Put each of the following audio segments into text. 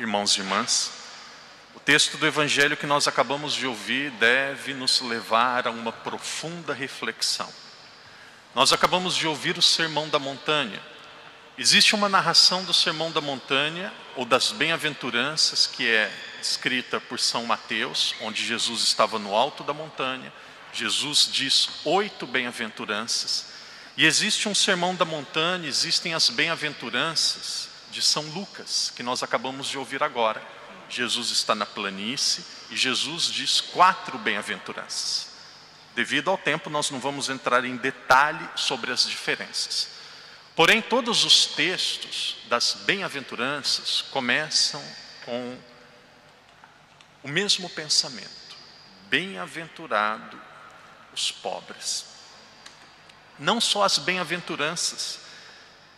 irmãos e irmãs, o texto do Evangelho que nós acabamos de ouvir deve nos levar a uma profunda reflexão. Nós acabamos de ouvir o Sermão da Montanha. Existe uma narração do Sermão da Montanha, ou das Bem-aventuranças, que é escrita por São Mateus, onde Jesus estava no alto da montanha. Jesus diz 8 bem-aventuranças. E existe um Sermão da Montanha, existem as Bem-aventuranças de São Lucas, que nós acabamos de ouvir agora. Jesus está na planície e Jesus diz 4 bem-aventuranças. Devido ao tempo, nós não vamos entrar em detalhe sobre as diferenças. Porém, todos os textos das bem-aventuranças começam com o mesmo pensamento: bem-aventurado os pobres. Não só as bem-aventuranças.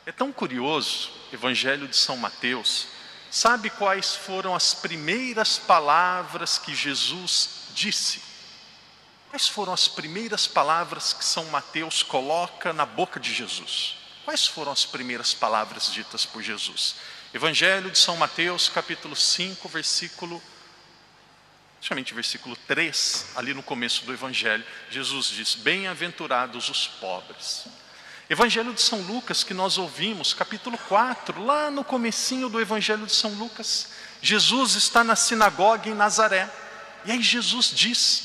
É tão curioso, Evangelho de São Mateus. Sabe quais foram as primeiras palavras que Jesus disse? Quais foram as primeiras palavras que São Mateus coloca na boca de Jesus? Quais foram as primeiras palavras ditas por Jesus? Evangelho de São Mateus, capítulo 5, versículo 3, ali no começo do Evangelho, Jesus diz: bem-aventurados os pobres. Evangelho de São Lucas, que nós ouvimos, capítulo 4, lá no comecinho do Evangelho de São Lucas, Jesus está na sinagoga em Nazaré, e aí Jesus diz: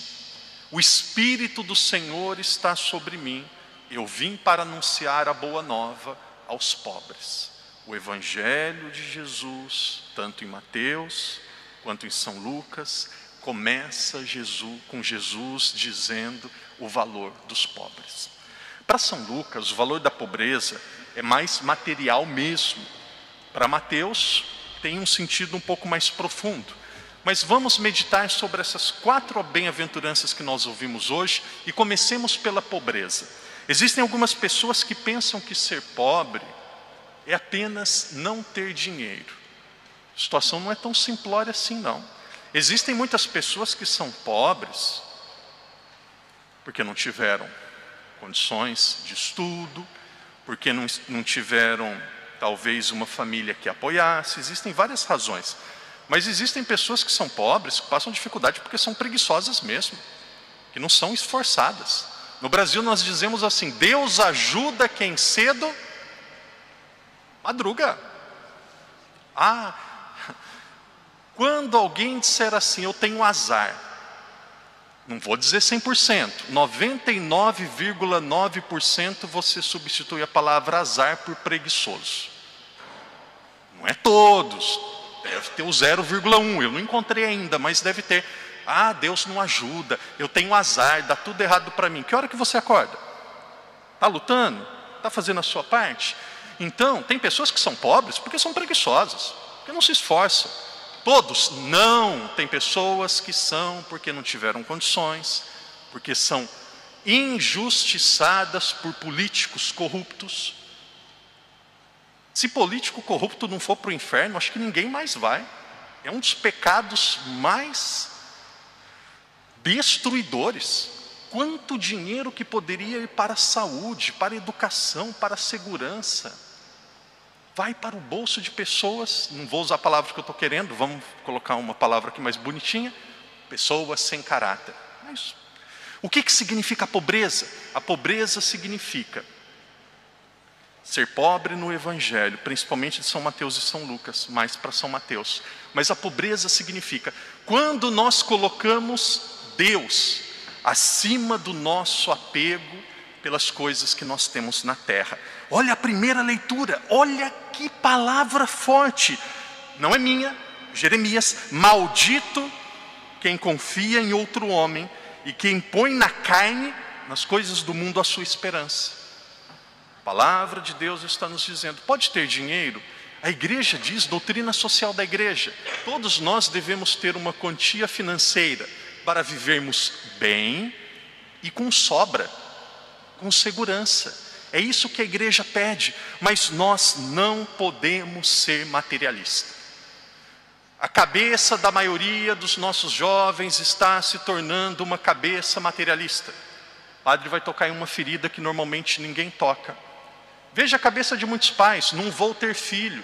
o Espírito do Senhor está sobre mim, eu vim para anunciar a boa nova aos pobres. O Evangelho de Jesus, tanto em Mateus quanto em São Lucas, começa com Jesus dizendo o valor dos pobres. Para São Lucas, o valor da pobreza é mais material mesmo. Para Mateus, tem um sentido um pouco mais profundo. Mas vamos meditar sobre essas 4 bem-aventuranças que nós ouvimos hoje e comecemos pela pobreza. Existem algumas pessoas que pensam que ser pobre é apenas não ter dinheiro. A situação não é tão simplória assim, não. Existem muitas pessoas que são pobres porque não tiveram condições de estudo, porque não tiveram talvez uma família que apoiasse. Existem várias razões. Mas existem pessoas que são pobres, que passam dificuldade porque são preguiçosas mesmo, que não são esforçadas. No Brasil nós dizemos assim: Deus ajuda quem cedo madruga. Quando alguém disser assim, eu tenho azar, não vou dizer 100%, 99,9% você substitui a palavra azar por preguiçoso. Não é todos, deve ter o 0,1, eu não encontrei ainda, mas deve ter. Deus não ajuda, eu tenho azar, dá tudo errado para mim. Que hora que você acorda? Está lutando? Está fazendo a sua parte? Então, tem pessoas que são pobres porque são preguiçosas, porque não se esforçam. Todos não. Tem pessoas que são porque não tiveram condições, porque são injustiçadas por políticos corruptos. Se político corrupto não for para o inferno, acho que ninguém mais vai. É um dos pecados mais destruidores. Quanto dinheiro que poderia ir para a saúde, para a educação, para a segurança, vai para o bolso de pessoas, não vou usar a palavra que eu estou querendo, vamos colocar uma palavra aqui mais bonitinha: pessoas sem caráter. Mas o que significa a pobreza? A pobreza significa ser pobre no Evangelho, principalmente de São Mateus e São Lucas, mais para São Mateus. Mas a pobreza significa quando nós colocamos Deus acima do nosso apego pelas coisas que nós temos na terra. Olha a primeira leitura, olha que palavra forte. Não é minha, Jeremias: maldito quem confia em outro homem e quem põe na carne, nas coisas do mundo, a sua esperança. A palavra de Deus está nos dizendo: pode ter dinheiro? A igreja diz, doutrina social da igreja, todos nós devemos ter uma quantia financeira para vivermos bem e com sobra, com segurança. É isso que a igreja pede, mas nós não podemos ser materialistas. A cabeça da maioria dos nossos jovens está se tornando uma cabeça materialista. O padre vai tocar em uma ferida que normalmente ninguém toca. Veja a cabeça de muitos pais: não vou ter filho.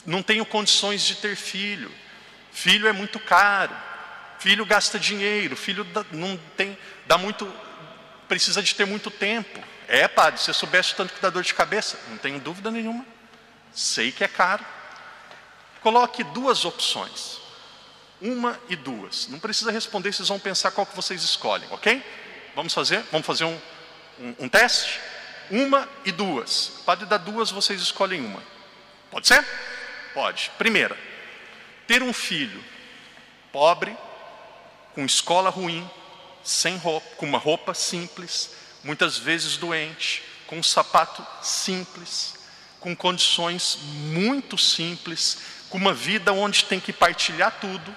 Não tenho condições de ter filho. Filho é muito caro. Filho gasta dinheiro. Filho não tem, dá muito, precisa de ter muito tempo. Padre, se eu soubesse o tanto que dá dor de cabeça, não tenho dúvida nenhuma. Sei que é caro. Coloque duas opções. Uma e duas. Não precisa responder, vocês vão pensar qual que vocês escolhem, ok? Vamos fazer um teste? Uma e duas. Padre, dá duas, vocês escolhem uma. Pode ser? Pode. Primeira, ter um filho pobre, com escola ruim, sem roupa, com uma roupa simples, muitas vezes doente, com um sapato simples, com condições muito simples, com uma vida onde tem que partilhar tudo,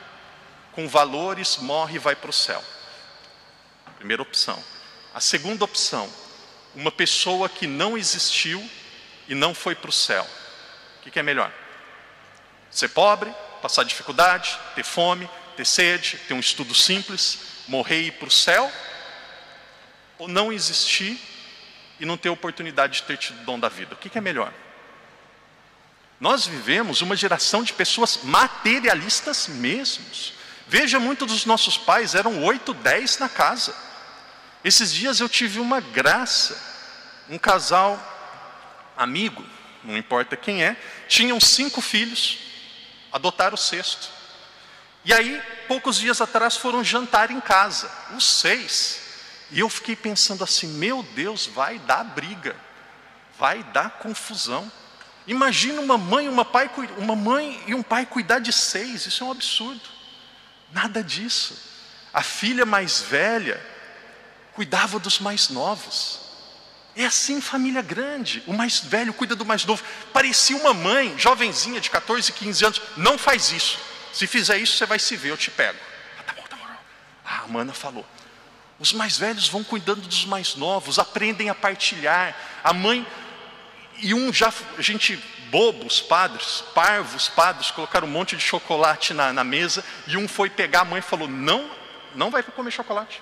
com valores, morre e vai para o céu. Primeira opção. A segunda opção, uma pessoa que não existiu e não foi para o céu. O que é melhor? Ser pobre, passar dificuldade, ter fome, ter sede, ter um estudo simples, morrer e ir para o céu? Ou não existir e não ter oportunidade de ter tido o dom da vida? O que é melhor? Nós vivemos uma geração de pessoas materialistas mesmos. Veja, muitos dos nossos pais eram 8, 10 na casa. Esses dias eu tive uma graça. Um casal amigo, não importa quem é, tinham 5 filhos, adotaram o 6º. E aí, poucos dias atrás, foram jantar em casa, os 6. E eu fiquei pensando assim, meu Deus, vai dar briga, vai dar confusão. Imagina uma mãe e um pai cuidar de 6, isso é um absurdo. Nada disso. A filha mais velha cuidava dos mais novos. É assim família grande. O mais velho cuida do mais novo. Parecia uma mãe, jovenzinha de 14, 15 anos. Não faz isso. Se fizer isso, você vai se ver, eu te pego. Tá bom. A mana falou. Os mais velhos vão cuidando dos mais novos, aprendem a partilhar. A mãe e gente bobos, padres, parvos, padres, colocaram um monte de chocolate na mesa, e um foi pegar, a mãe falou, não vai comer chocolate.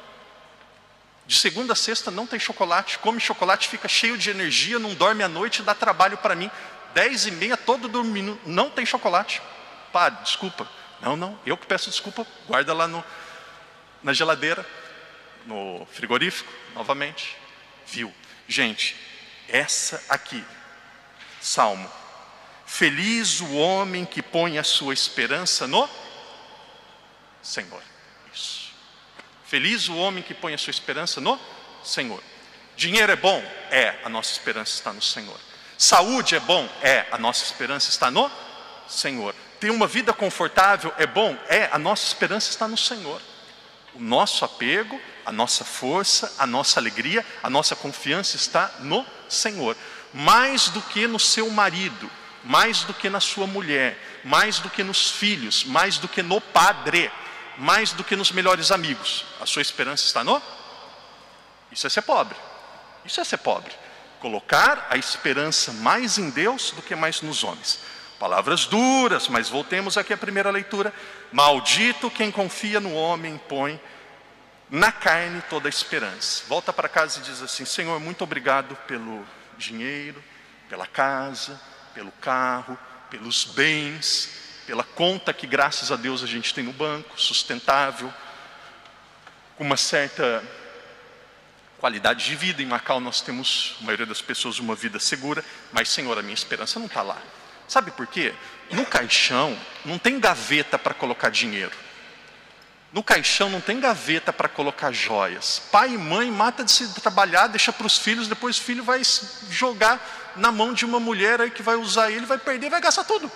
De segunda a sexta não tem chocolate, come chocolate, fica cheio de energia, não dorme à noite, dá trabalho para mim. 10h30, todo dormindo, não tem chocolate. Padre, desculpa. Não, eu que peço desculpa, guarda lá na geladeira, no frigorífico, novamente. Viu? Gente, essa aqui, Salmo. Feliz o homem que põe a sua esperança no Senhor. Isso. Feliz o homem que põe a sua esperança no Senhor. Dinheiro é bom? A nossa esperança está no Senhor. Saúde é bom? A nossa esperança está no Senhor. Ter uma vida confortável é bom? A nossa esperança está no Senhor. O nosso apego, a nossa força, a nossa alegria, a nossa confiança está no Senhor. Mais do que no seu marido, mais do que na sua mulher, mais do que nos filhos, mais do que no padre, mais do que nos melhores amigos. A sua esperança está no? Isso é ser pobre. Isso é ser pobre. Colocar a esperança mais em Deus do que mais nos homens. Palavras duras, mas voltemos aqui à primeira leitura. Maldito quem confia no homem, põe na carne toda a esperança. Volta para casa e diz assim, Senhor, muito obrigado pelo dinheiro, pela casa, pelo carro, pelos bens, pela conta que graças a Deus a gente tem no banco, sustentável, com uma certa qualidade de vida. Em Macau nós temos, a maioria das pessoas, uma vida segura, mas Senhor, a minha esperança não está lá. Sabe por quê? No caixão não tem gaveta para colocar dinheiro. No caixão não tem gaveta para colocar joias. Pai e mãe mata de se trabalhar, deixa para os filhos, depois o filho vai jogar na mão de uma mulher aí que vai usar ele, vai perder, vai gastar tudo.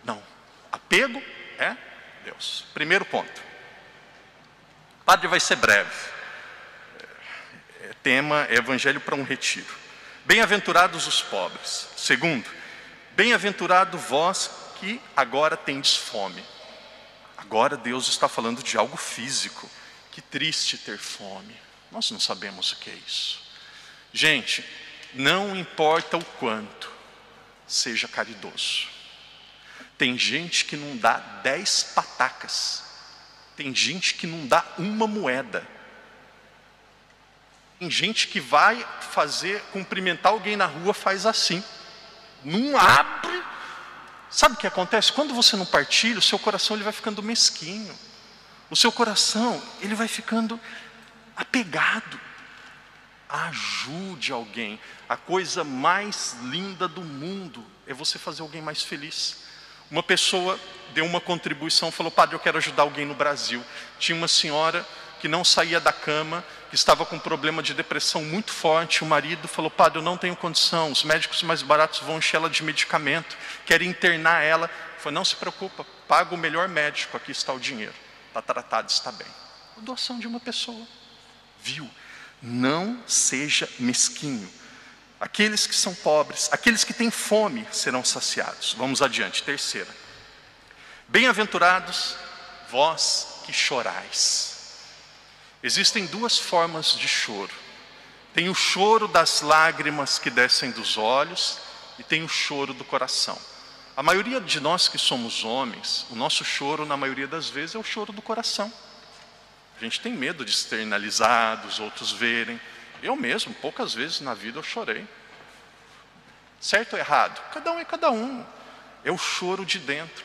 Não. Apego é Deus. Primeiro ponto. Padre, vai ser breve. Tema é Evangelho para um retiro. Bem-aventurados os pobres. Segundo, bem-aventurado vós que agora tendes fome. Agora Deus está falando de algo físico. Que triste ter fome. Nós não sabemos o que é isso. Gente, não importa o quanto, seja caridoso. Tem gente que não dá 10 patacas. Tem gente que não dá uma moeda. Tem gente que vai cumprimentar alguém na rua, faz assim. Não abre, Sabe o que acontece? Quando você não partilha, o seu coração ele vai ficando mesquinho. O seu coração ele vai ficando apegado. Ajude alguém. A coisa mais linda do mundo é você fazer alguém mais feliz. Uma pessoa deu uma contribuição, falou: padre, eu quero ajudar alguém no Brasil. Tinha uma senhora que não saía da cama, que estava com um problema de depressão muito forte. O marido falou: padre, eu não tenho condição, os médicos mais baratos vão encher ela de medicamento, querem internar ela. Falou: não se preocupa, paga o melhor médico, aqui está o dinheiro, está tratado, está bem. A doação de uma pessoa. Viu? Não seja mesquinho. Aqueles que são pobres, aqueles que têm fome serão saciados. Vamos adiante, terceira. Bem-aventurados vós que chorais. Existem duas formas de choro. Tem o choro das lágrimas que descem dos olhos e tem o choro do coração. A maioria de nós que somos homens, o nosso choro, na maioria das vezes, é o choro do coração. A gente tem medo de externalizar, dos outros verem. Eu mesmo, poucas vezes na vida eu chorei. Certo ou errado? Cada um é cada um. É o choro de dentro.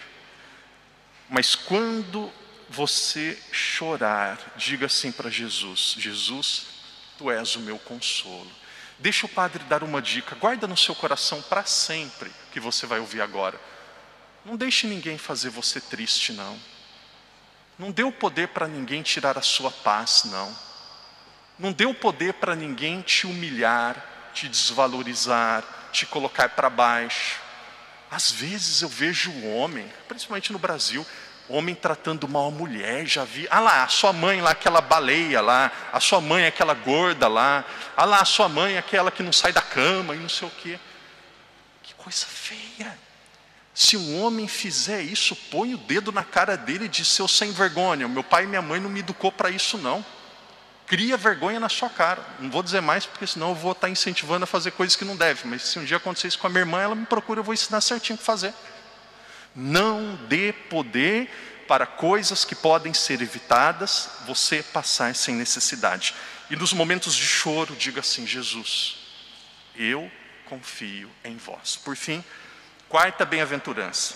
Mas quando você chorar, diga assim para Jesus: Jesus, tu és o meu consolo. Deixa o padre dar uma dica, guarda no seu coração para sempre, que você vai ouvir agora. Não deixe ninguém fazer você triste, não. Não dê o poder para ninguém tirar a sua paz, não. Não dê o poder para ninguém te humilhar, te desvalorizar, te colocar para baixo. Às vezes eu vejo o homem, principalmente no Brasil, homem tratando mal a mulher. Já vi, ah lá, a sua mãe lá, aquela baleia lá, a sua mãe aquela gorda lá, ah lá, a sua mãe aquela que não sai da cama e não sei o quê. Que coisa feia. Se um homem fizer isso, põe o dedo na cara dele e diz: seu sem vergonha, meu pai e minha mãe não me educou para isso não. Cria vergonha na sua cara. Não vou dizer mais, porque senão eu vou estar incentivando a fazer coisas que não deve. Mas se um dia acontecer isso com a minha irmã, ela me procura, eu vou ensinar certinho o que fazer. Não dê poder para coisas que podem ser evitadas, você passar sem necessidade. E nos momentos de choro, diga assim: Jesus, eu confio em vós. Por fim, quarta bem-aventurança.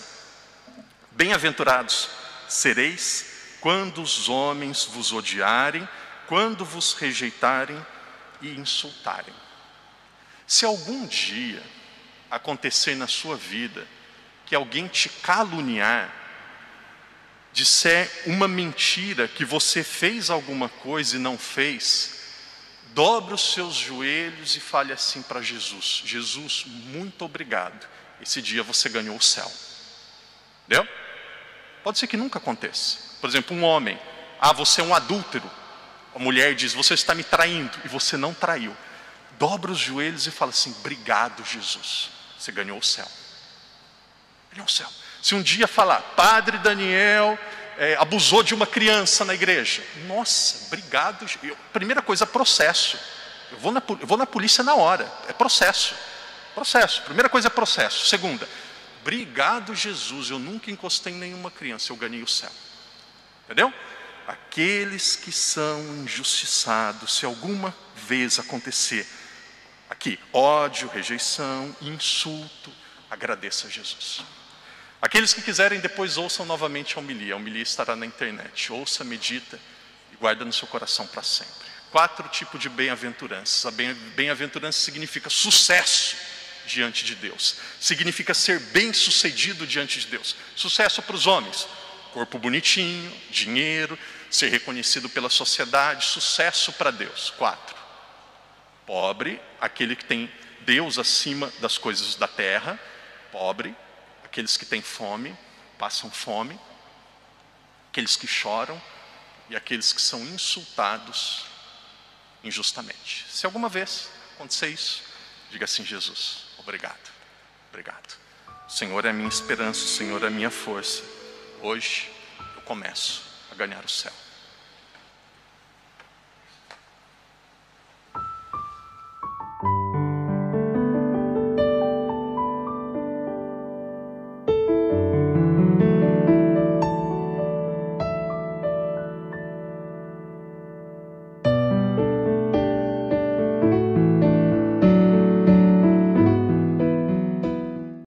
Bem-aventurados sereis quando os homens vos odiarem, quando vos rejeitarem e insultarem. Se algum dia acontecer na sua vida que alguém te caluniar, disser uma mentira, que você fez alguma coisa e não fez, dobre os seus joelhos e fale assim para Jesus: Jesus, muito obrigado, esse dia você ganhou o céu. Entendeu? Pode ser que nunca aconteça. Por exemplo, um homem: ah, você é um adúltero. A mulher diz: você está me traindo, e você não traiu. Dobra os joelhos e fala assim: obrigado, Jesus, você ganhou o céu. Ganhou o céu. Se um dia falar: padre Daniel abusou de uma criança na igreja, nossa, obrigado. Primeira coisa, processo. Eu vou na polícia na hora. É processo. Processo. Primeira coisa é processo. Segunda, obrigado, Jesus, eu nunca encostei em nenhuma criança, eu ganhei o céu. Entendeu? Aqueles que são injustiçados, se alguma vez acontecer aqui ódio, rejeição, insulto, agradeça a Jesus. Aqueles que quiserem, depois ouçam novamente a homilia estará na internet. Ouça, medita e guarda no seu coração para sempre. 4 tipos de bem-aventuranças. A bem-aventurança significa sucesso diante de Deus, significa ser bem-sucedido diante de Deus. Sucesso para os homens: corpo bonitinho, dinheiro, ser reconhecido pela sociedade. Sucesso para Deus. 4. Pobre, aquele que tem Deus acima das coisas da terra. Pobre, aqueles que têm fome, passam fome, aqueles que choram e aqueles que são insultados injustamente. Se alguma vez acontecer isso, diga assim: Jesus, obrigado, obrigado. O Senhor é a minha esperança, o Senhor é a minha força. Hoje eu começo a ganhar o céu.